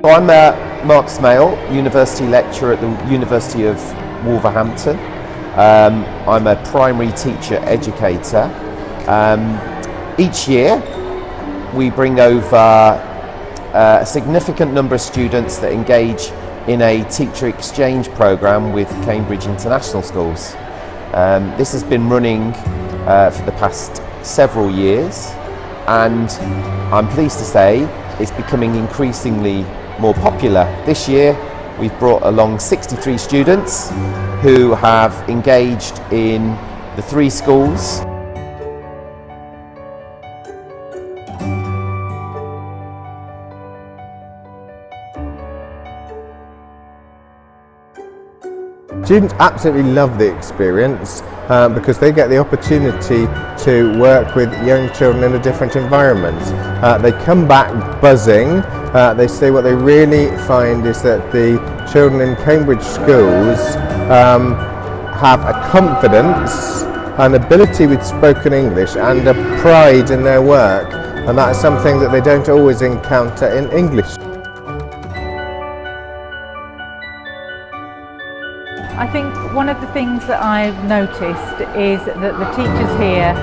I'm Mark Smale, University Lecturer at the University of Wolverhampton. I'm a primary teacher educator. Each year we bring over a significant number of students that engage in a teacher exchange programme with Cambridge International Schools. This has been running for the past several years, and I'm pleased to say it's becoming increasingly more popular. This year we've brought along 63 students who have engaged in the 3 schools. Students absolutely love the experience because they get the opportunity to work with young children in a different environment. They come back buzzing. They say what they really find is that the children in Cambridge schools have a confidence, an ability with spoken English and a pride in their work, and that is something that they don't always encounter in English. I think one of the things that I've noticed is that the teachers here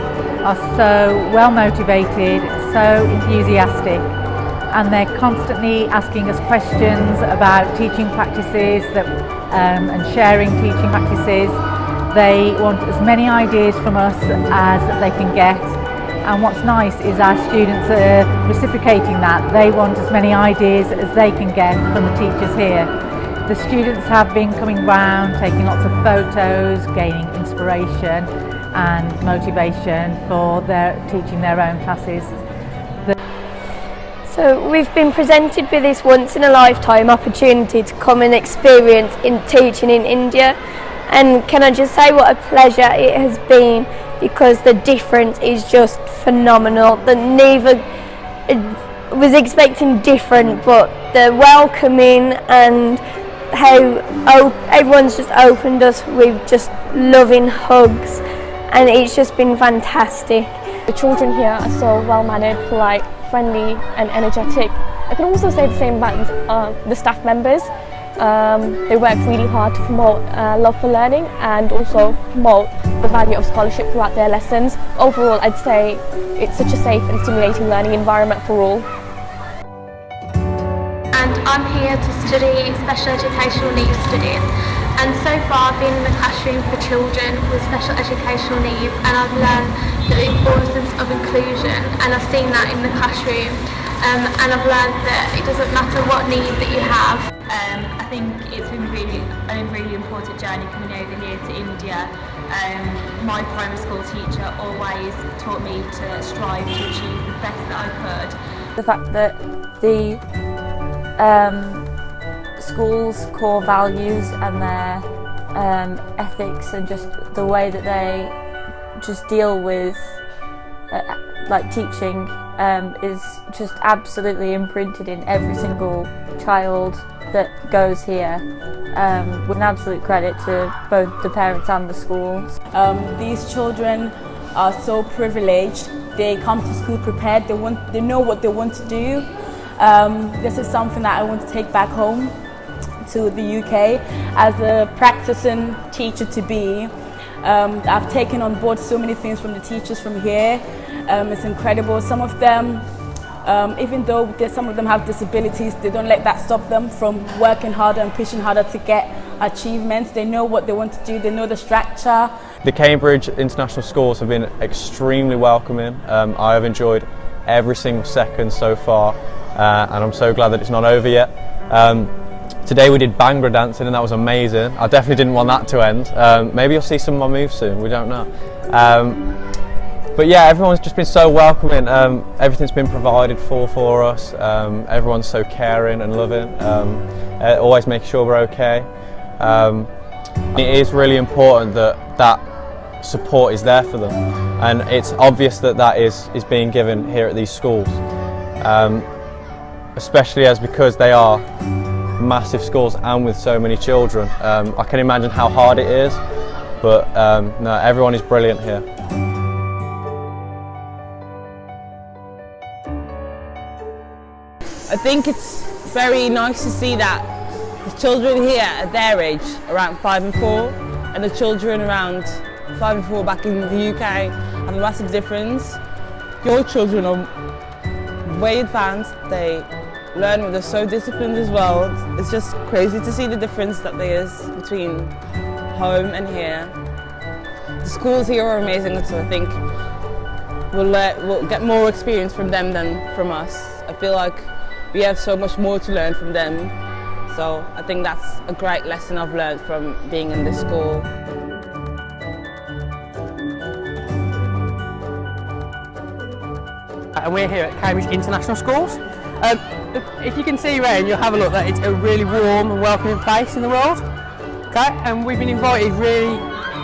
are so well motivated, so enthusiastic, and they're constantly asking us questions about teaching practices and sharing teaching practices. They want as many ideas from us as they can get, and what's nice is our students are reciprocating that. They want as many ideas as they can get from the teachers here. The students have been coming round, taking lots of photos, gaining inspiration and motivation for teaching their own classes. So we've been presented with this once in a lifetime opportunity to come and experience in teaching in India, and can I just say what a pleasure it has been, because the difference is just phenomenal. The neither was expecting different, but the welcoming and how everyone's just opened us with just loving hugs, and it's just been fantastic. The children here are so well mannered, polite, friendly and energetic. I can also say the same about the staff members. They work really hard to promote love for learning and also promote the value of scholarship throughout their lessons. Overall, I'd say it's such a safe and stimulating learning environment for all. And I'm here to study special educational needs studies, and so far I've been in the classroom for children with special educational needs, and I've learned the importance of inclusion, and I've seen that in the classroom, and I've learned that it doesn't matter what need that you have. I think it's been a really important journey coming over here to India. My primary school teacher always taught me to strive to achieve the best that I could. The fact that the school's core values and their ethics and just the way that they just deal with like teaching is just absolutely imprinted in every single child that goes here, with an absolute credit to both the parents and the schools. These children are so privileged. They come to school prepared, they know what they want to do. This is something that I want to take back home to the UK. As a practicing teacher to be, I've taken on board so many things from the teachers from here. It's incredible. Some of them, even though some of them have disabilities, they don't let that stop them from working harder and pushing harder to get achievements. They know what they want to do, they know the structure. The Cambridge International Schools have been extremely welcoming. I have enjoyed every single second so far. And I'm so glad that it's not over yet. Today we did Bhangra dancing and that was amazing. I definitely didn't want that to end. Maybe you'll see some of my moves soon, we don't know. But yeah, everyone's just been so welcoming. Everything's been provided for us. Everyone's so caring and loving. Always make sure we're okay. It is really important that support is there for them. And it's obvious that is being given here at these schools. Especially because they are massive schools and with so many children. I can imagine how hard it is, but no, everyone is brilliant here. I think it's very nice to see that the children here at their age, around 5 and 4, and the children around 5 and 4 back in the UK have a massive difference. Your children are way advanced, they learn, they're so disciplined as well. It's just crazy to see the difference that there is between home and here. The schools here are amazing, so I think we'll get more experience from them than from us. I feel like we have so much more to learn from them, so I think that's a great lesson I've learned from being in this school. And we're here at Cambridge International Schools. If you can see around, you'll have a look that it's a really warm and welcoming place in the world. Okay, and we've been invited really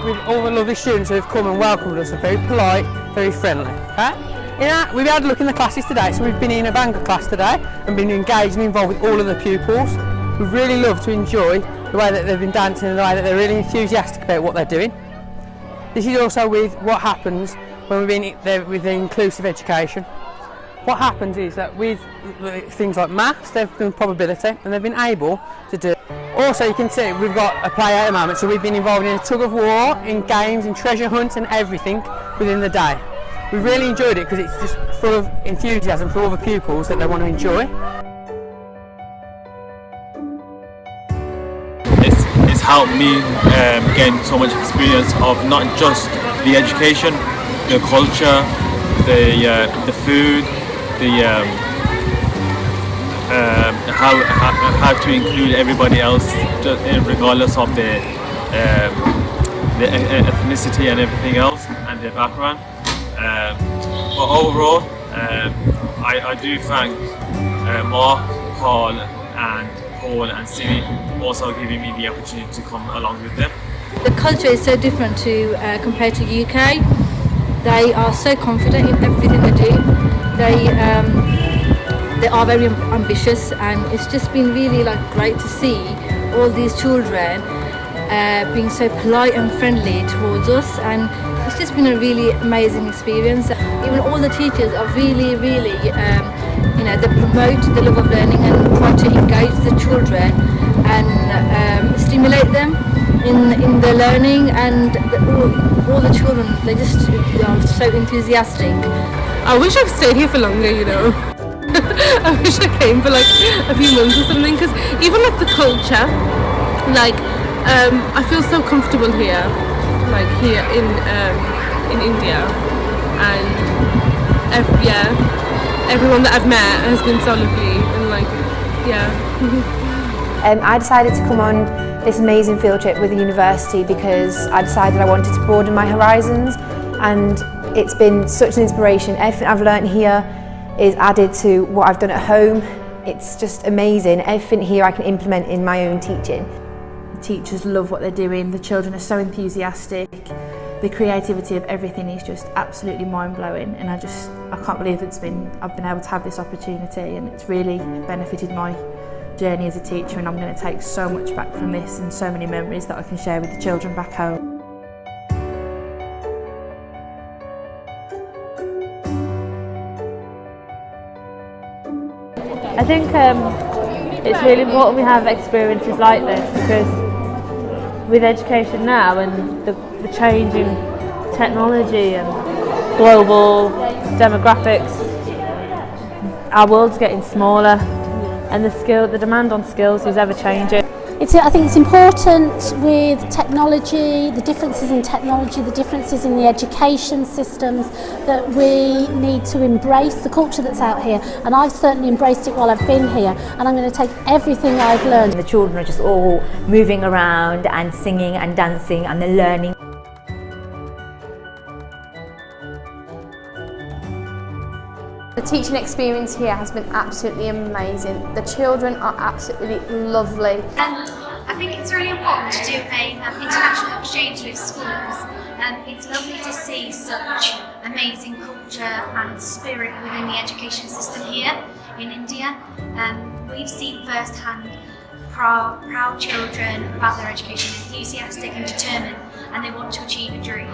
with all the lovely students who have come and welcomed us. Are very polite, very friendly. Okay, we've had a look in the classes today. So we've been in a Bangor class today and been engaged and involved with all of the pupils. We really love to enjoy the way that they've been dancing and the way that they're really enthusiastic about what they're doing. This is also with what happens when we've been there with the inclusive education. What happens is that with things like maths, they've done probability and they've been able to do. Also, you can see we've got a play at the moment, so we've been involved in a tug of war, in games, in treasure hunts and everything within the day. We really enjoyed it because it's just full of enthusiasm for all the pupils that they want to enjoy. It's helped me gain so much experience of not just the education, the culture, the food, how to include everybody else, regardless of the ethnicity and everything else and their background. But overall, I do thank Mark, Carl, and Paul and Simi also giving me the opportunity to come along with them. The culture is so different to compared to UK. They are so confident in everything they do. They are very ambitious, and it's just been really great to see all these children being so polite and friendly towards us, and it's just been a really amazing experience. Even all the teachers are really they promote the love of learning and try to engage the children and stimulate them in their learning, and all the children, they are so enthusiastic. I wish I'd stayed here for longer, you know. I wish I came for a few months or something, because even the culture, I feel so comfortable here, here in India, and everyone that I've met has been so lovely, and I decided to come on this amazing field trip with the university because I decided I wanted to broaden my horizons, and it's been such an inspiration. Everything I've learnt here is added to what I've done at home. It's just amazing. Everything here I can implement in my own teaching. The teachers love what they're doing, the children are so enthusiastic. The creativity of everything is just absolutely mind-blowing, and I can't believe I've been able to have this opportunity, and it's really benefited my journey as a teacher, and I'm going to take so much back from this and so many memories that I can share with the children back home. I think it's really important we have experiences like this, because with education now and the change in technology and global demographics, our world's getting smaller, and the demand on skills is ever changing. I think it's important with technology, the differences in technology, the differences in the education systems, that we need to embrace the culture that's out here, and I've certainly embraced it while I've been here, and I'm going to take everything I've learned. The children are just all moving around and singing and dancing, and they're learning. The teaching experience here has been absolutely amazing. The children are absolutely lovely. And I think it's really important to do an international exchange with schools. It's lovely to see such amazing culture and spirit within the education system here in India. We've seen firsthand proud children about their education, enthusiastic and determined, and they want to achieve a dream.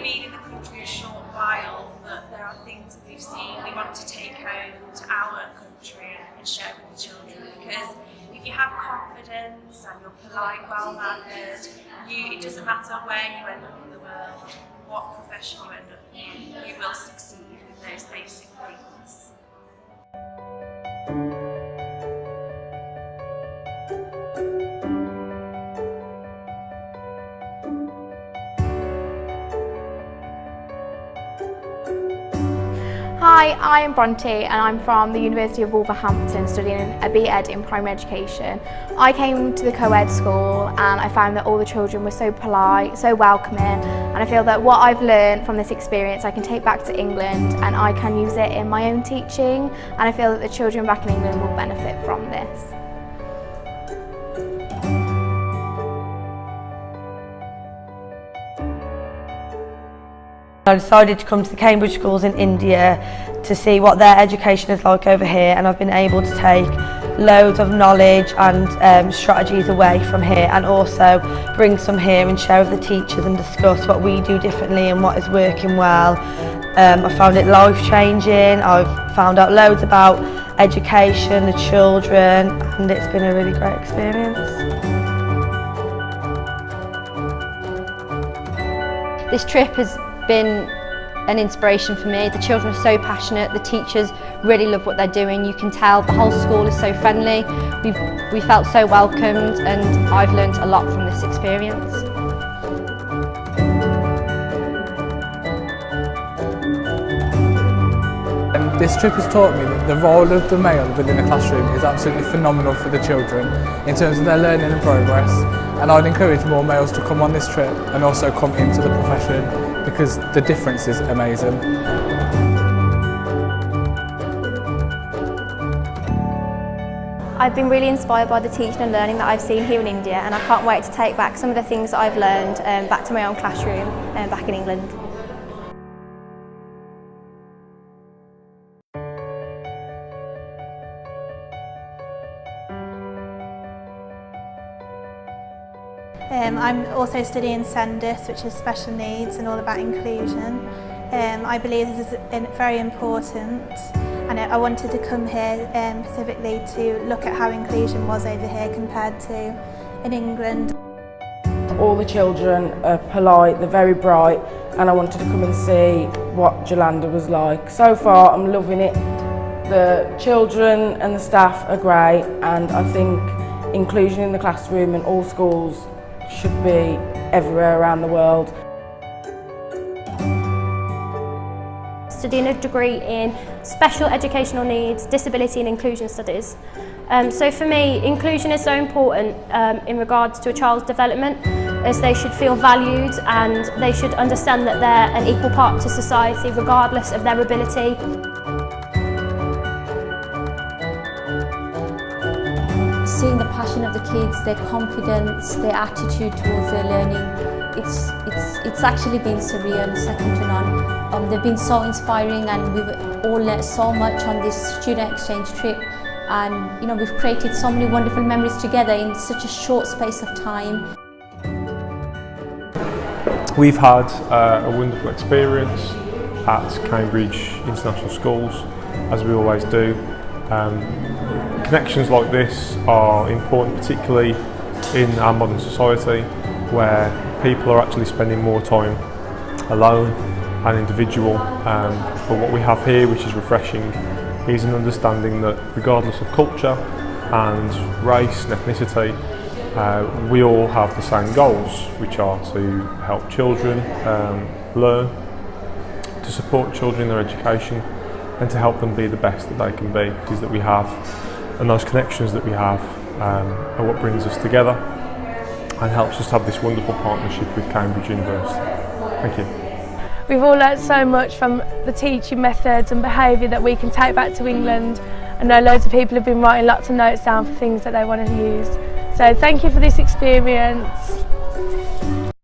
been in the country a short while, but there are things that we've seen we want to take home to our country and share with the children, because if you have confidence and you're polite, well-mannered, it doesn't matter where you end up in the world, what profession you end up in, you will succeed with those basic things. Hi, I am Bronte and I'm from the University of Wolverhampton studying a BEd in primary education. I came to the co-ed school and I found that all the children were so polite, so welcoming, and I feel that what I've learned from this experience I can take back to England and I can use it in my own teaching, and I feel that the children back in England will benefit from this. I decided to come to the Cambridge schools in India to see what their education is like over here, and I've been able to take loads of knowledge and strategies away from here, and also bring some here and share with the teachers and discuss what we do differently and what is working well. I found it life-changing. I've found out loads about education, the children, and it's been a really great experience. This trip has been an inspiration for me. The children are so passionate, the teachers really love what they're doing. You can tell the whole school is so friendly. We felt so welcomed, and I've learned a lot from this experience. This trip has taught me that the role of the male within the classroom is absolutely phenomenal for the children in terms of their learning and progress, and I'd encourage more males to come on this trip and also come into the profession, because the difference is amazing. I've been really inspired by the teaching and learning that I've seen here in India, and I can't wait to take back some of the things that I've learned back to my own classroom back in England. I'm also studying SENDIS, which is special needs and all about inclusion. I believe this is very important, and I wanted to come here specifically to look at how inclusion was over here compared to in England. All the children are polite, they're very bright, and I wanted to come and see what Jolanda was like. So far I'm loving it. The children and the staff are great, and I think inclusion in the classroom in all schools should be everywhere around the world. Studying a degree in special educational needs, disability and inclusion studies. So for me, inclusion is so important in regards to a child's development, as they should feel valued and they should understand that they're an equal part to society regardless of their ability. Seeing the passion of the kids, their confidence, their attitude towards their learning, it's actually been surreal, second to none. They've been so inspiring, and we've all learned so much on this student exchange trip, and we've created so many wonderful memories together in such a short space of time. We've had a wonderful experience at Cambridge International Schools, as we always do. Connections like this are important, particularly in our modern society, where people are actually spending more time alone and individual. But what we have here, which is refreshing, is an understanding that regardless of culture and race and ethnicity, we all have the same goals, which are to help children learn, to support children in their education, and to help them be the best that they can be. It is that we have, and those connections that we have are what brings us together and helps us have this wonderful partnership with Cambridge University. Thank you. We've all learnt so much from the teaching methods and behaviour that we can take back to England. I know loads of people have been writing lots of notes down for things that they want to use. So thank you for this experience.